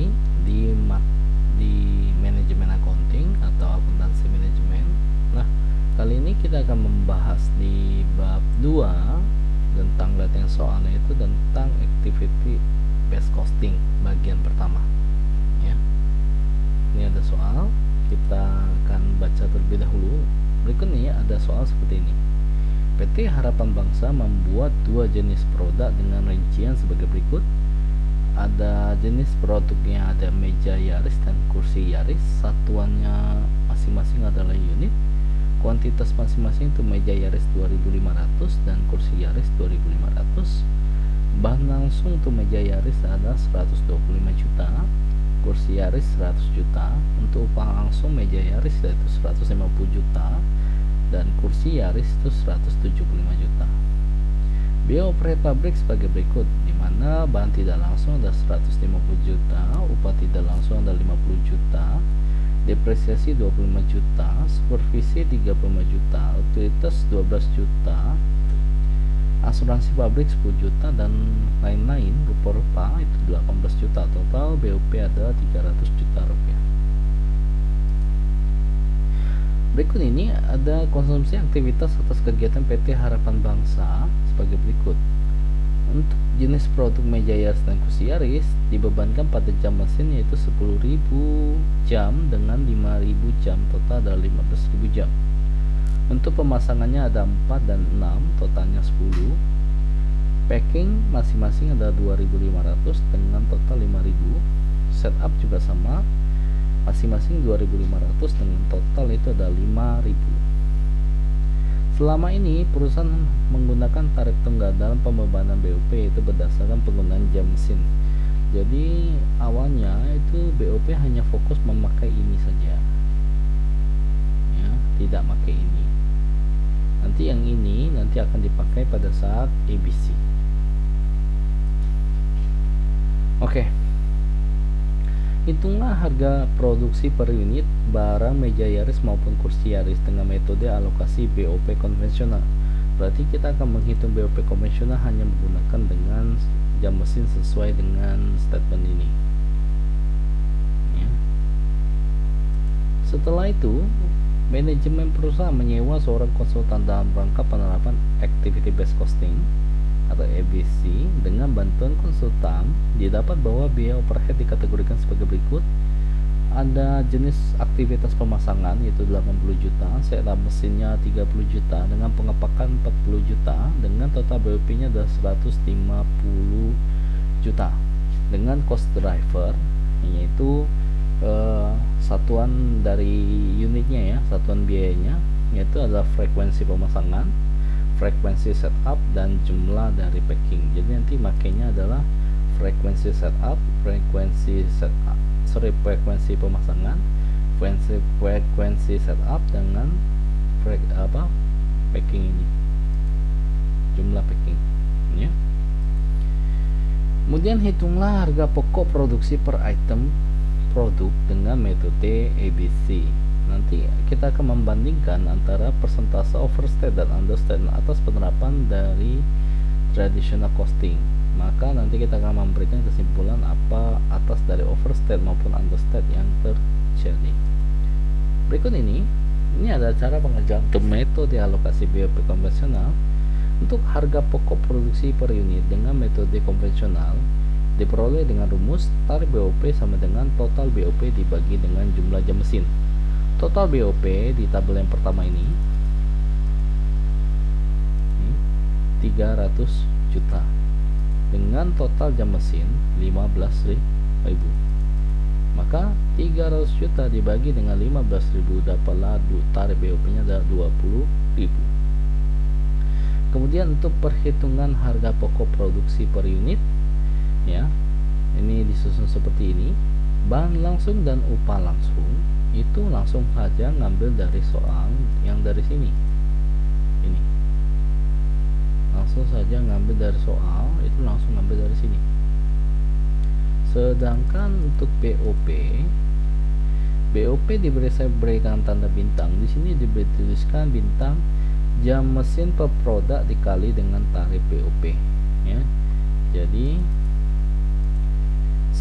kembali di manajemen accounting atau akuntansi manajemen. Nah, kali ini kita akan membahas di bab 2 tentang latihan soal, yaitu tentang activity based costing bagian pertama ya. Ini ada soal, kita akan baca terlebih dahulu. Berikut ini ada soal seperti ini. PT Harapan Bangsa membuat 2 jenis produk dengan rincian sebagai berikut. Ada jenis produknya ada meja Yaris dan kursi Yaris, satuannya masing-masing adalah unit. Kuantitas masing-masing itu meja Yaris 2500 dan kursi Yaris 2500. Bahan langsung untuk meja Yaris ada 125 juta, kursi Yaris 100 juta. Untuk upah langsung meja Yaris yaitu 150 juta dan kursi Yaris itu 175 juta. Biaya operate pabrik sebagai berikut, di mana bahan tidak langsung ada 150 juta, upah tidak langsung ada 50 juta, depresiasi 25 juta, supervisi 35 juta, utilitas 12 juta, asuransi pabrik 10 juta dan lain-lain rupa-rupa itu 18 juta. Total BOP ada 300 juta rupiah. Berikut ini ada konsumsi aktivitas atas kegiatan PT Harapan Bangsa sebagai berikut. Untuk jenis produk meja Yaris dan kursi Yaris dibebankan pada jam mesin yaitu 10.000 jam dengan 5.000 jam, total ada 15.000 jam. Untuk pemasangannya ada 4 dan 6, totalnya 10. Packing masing-masing ada 2.500 dengan total 5.000. Setup juga sama, masing-masing 2.500 dengan total itu ada 5.000. Selama ini perusahaan menggunakan tarif tunggal dalam pembebanan BOP, itu berdasarkan penggunaan jam mesin. Jadi awalnya itu BOP hanya fokus memakai ini saja ya, tidak pakai ini. Nanti yang ini nanti akan dipakai pada saat ABC. Oke. Hitunglah harga produksi per unit barang meja Yaris maupun kursi Yaris dengan metode alokasi BOP konvensional. Berarti kita akan menghitung BOP konvensional hanya menggunakan dengan jam mesin sesuai dengan statement ini ya. Setelah itu, manajemen perusahaan menyewa seorang konsultan dalam rangka penerapan activity based costing atau ABC. Dengan bantuan konsultan didapat bahwa biaya overhead dikategorikan sebagai berikut. Ada jenis aktivitas pemasangan yaitu 80 juta, setup mesinnya 30 juta dengan pengepakan 40 juta dengan total BOP-nya ada 150 juta. Dengan cost driver yaitu satuan dari unitnya ya, satuan biayanya yaitu adalah frekuensi pemasangan, frekuensi setup dan jumlah dari packing. Jadi nanti makanya adalah frekuensi setup, frekuensi pemasangan, frekuensi setup dengan packing ini, jumlah packing ya. Kemudian hitunglah harga pokok produksi per item produk dengan metode ABC. Nanti kita akan membandingkan antara persentase overstate dan understate atas penerapan dari traditional costing. Maka nanti kita akan memberikan kesimpulan apa atas dari overstate maupun understate yang terjadi. Berikut ini ada cara pengerjaan untuk metode alokasi BOP konvensional. Untuk harga pokok produksi per unit dengan metode konvensional diperoleh dengan rumus tarif BOP sama dengan total BOP dibagi dengan jumlah jam mesin. Total BOP di tabel yang pertama ini 300 juta dengan total jam mesin 15.000. Maka 300 juta dibagi dengan 15.000 dapatlah tarif BOP-nya adalah 20.000. Kemudian untuk perhitungan harga pokok produksi per unit ya, ini disusun seperti ini. Bahan langsung dan upah langsung itu langsung saja ngambil dari soal yang dari sini. Ini langsung saja ngambil dari soal, itu langsung ngambil dari sini. Sedangkan untuk BOP saya berikan tanda bintang. Di sini dituliskan bintang jam mesin per produk dikali dengan tarif BOP ya. Jadi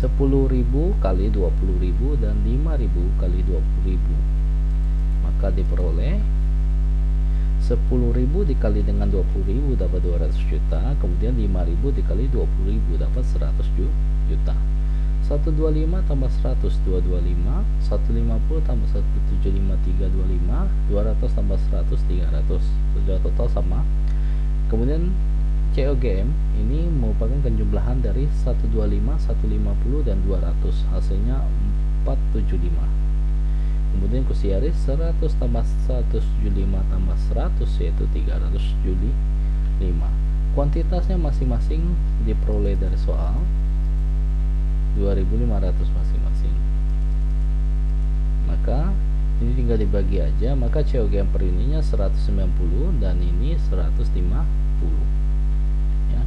10.000 kali 20.000 dan 5.000 kali 20.000. Maka diperoleh 10.000 dikali dengan 20.000 dapat 200 juta, kemudian 5.000 dikali 20.000 dapat 100 juta. 125 tambah 100 225, 150 tambah 175 325, 200 tambah 100 300. Sejauh total sama. Kemudian COGM ini merupakan penjumlahan dari 125, 150 dan 200. Hasilnya 475. Kemudian Kusiaris 100 tambah 175 tambah 100 yaitu 375. Kuantitasnya masing-masing diperoleh dari soal 2.500 masing-masing. Maka ini tinggal dibagi aja, maka COGM per unitnya 190 dan ini 150 ya.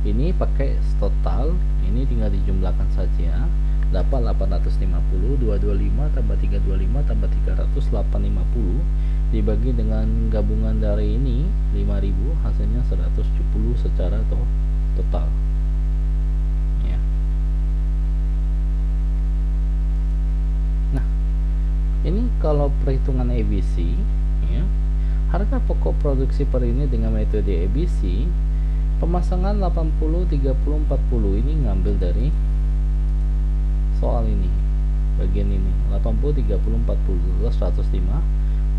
Ini pakai total, ini tinggal dijumlahkan saja, dapat 850, 225 tambah 325 tambah 300 850 dibagi dengan gabungan dari ini 5.000, hasilnya 170 secara total ya. Nah, ini kalau perhitungan ABC ya, harga pokok produksi per unit dengan metode ABC, pemasangan 80 30 40 ini ngambil dari soal ini, bagian ini 80 30 40 150.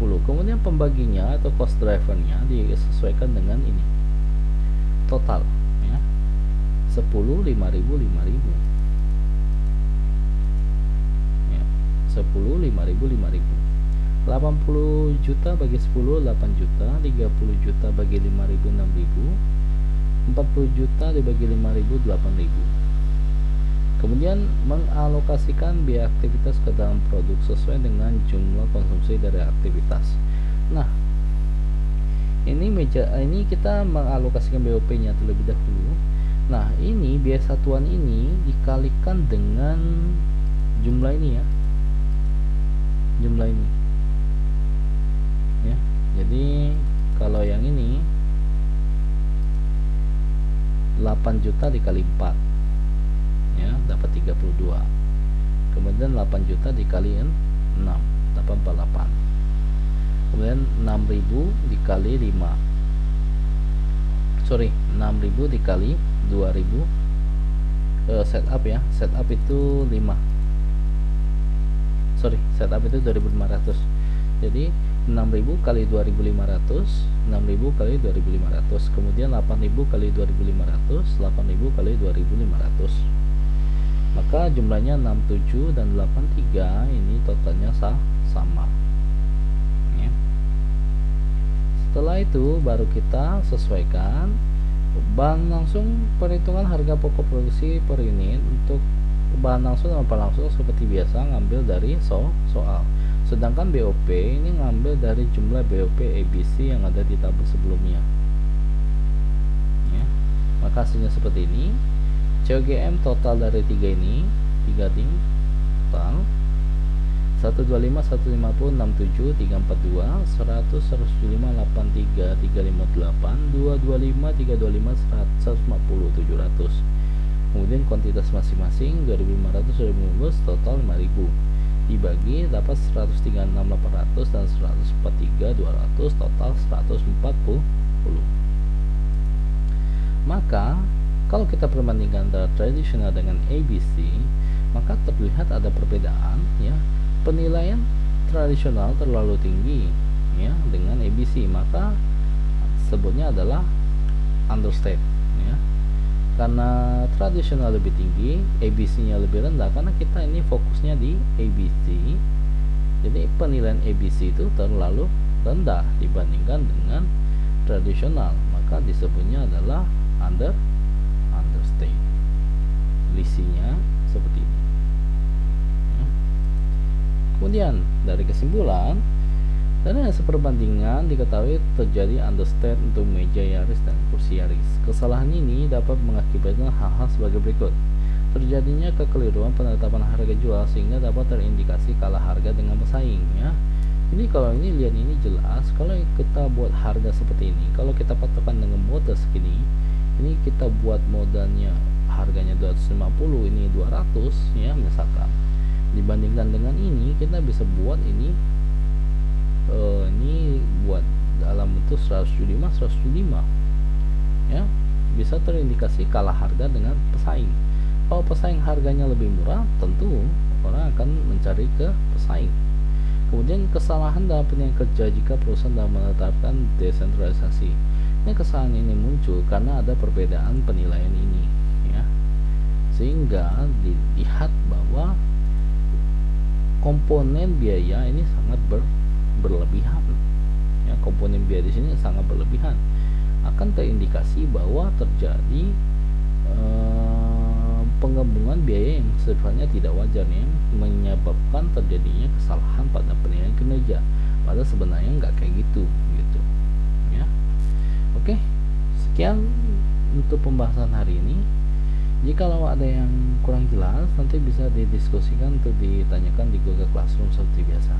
Kemudian pembaginya atau cost drivernya disesuaikan dengan ini total ya, 10 5.000 5.000 ya, 10 5.000 5.000. 80 juta bagi 10 8 juta, 30 juta bagi 5.000 6.000, 40 juta dibagi 5.000 8.000. Kemudian mengalokasikan biaya aktivitas ke dalam produk sesuai dengan jumlah konsumsi dari aktivitas. Nah, ini kita mengalokasikan BOP-nya terlebih dahulu. Nah, ini biaya satuan ini dikalikan dengan jumlah ini ya. Jumlah ini. Ya. Jadi kalau yang ini 8 juta dikali 4 ya, dapat 32. Kemudian 8 juta dikali 6 dapat 48. Kemudian 6.000 dikali 5, 6.000 dikali 2.000 setup ya, setup itu 5, setup itu 2.500. Jadi 6.000 kali 2.500, 6.000 kali 2.500, kemudian 8.000 kali 2.500, 8.000 kali 2.500. Maka jumlahnya 67 dan 83, ini totalnya sama ya. Setelah itu baru kita sesuaikan bahan langsung, perhitungan harga pokok produksi per unit. Untuk bahan langsung dan bahan langsung seperti biasa ngambil dari soal. Sedangkan BOP ini ngambil dari jumlah BOP ABC yang ada di tabel sebelumnya ya. Maka hasilnya seperti ini. COGM total dari 3 ini, 3 tim total 125 150 67 342 100 175 83 358 225 325 150 700. Kemudian kuantitas masing-masing 2.500 2.500 total 5.000 dibagi dapat 136 800 dan 143 200 total 140. Maka kalau kita perbandingkan antara tradisional dengan ABC, maka terlihat ada perbedaan ya. Penilaian tradisional terlalu tinggi ya dengan ABC, maka sebutnya adalah understate ya. Karena tradisional lebih tinggi, ABC-nya lebih rendah, karena kita ini fokusnya di ABC. Jadi penilaian ABC itu terlalu rendah dibandingkan dengan tradisional, maka disebutnya adalah understate. Lisinya seperti ini ya. Kemudian dari kesimpulan, dari hasil perbandingan diketahui terjadi understate untuk meja Yaris dan kursi Yaris. Kesalahan ini dapat mengakibatkan hal-hal sebagai berikut: terjadinya kekeliruan penetapan harga jual sehingga dapat terindikasi kalah harga dengan pesaing ya. Ini kalau ini lihat ini jelas, kalau kita buat harga seperti ini, kalau kita patokan dengan modal segini, ini kita buat modalnya harganya 250, ini 200 ya misalkan. Dibandingkan dengan ini kita bisa buat ini buat dalam bentuk 175 ya, bisa terindikasi kalah harga dengan pesaing. Kalau pesaing harganya lebih murah, tentu orang akan mencari ke pesaing. Kemudian kesalahan dalam penilaian kerja jika perusahaan dalam menetapkan desentralisasi. Ini kesalahan ini muncul karena ada perbedaan penilaian ini ya, sehingga dilihat bahwa komponen biaya ini sangat berlebihan ya, komponen biaya di sini sangat berlebihan, akan terindikasi bahwa terjadi penggabungan biaya yang sifatnya tidak wajar yang menyebabkan terjadinya kesalahan pada penilaian kinerja, padahal sebenarnya nggak kayak gitu ya. Oke, sekian untuk pembahasan hari ini. Jikalau ada yang kurang jelas, nanti bisa didiskusikan atau ditanyakan di Google Classroom seperti biasa.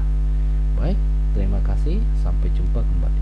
Baik, terima kasih, sampai jumpa kembali.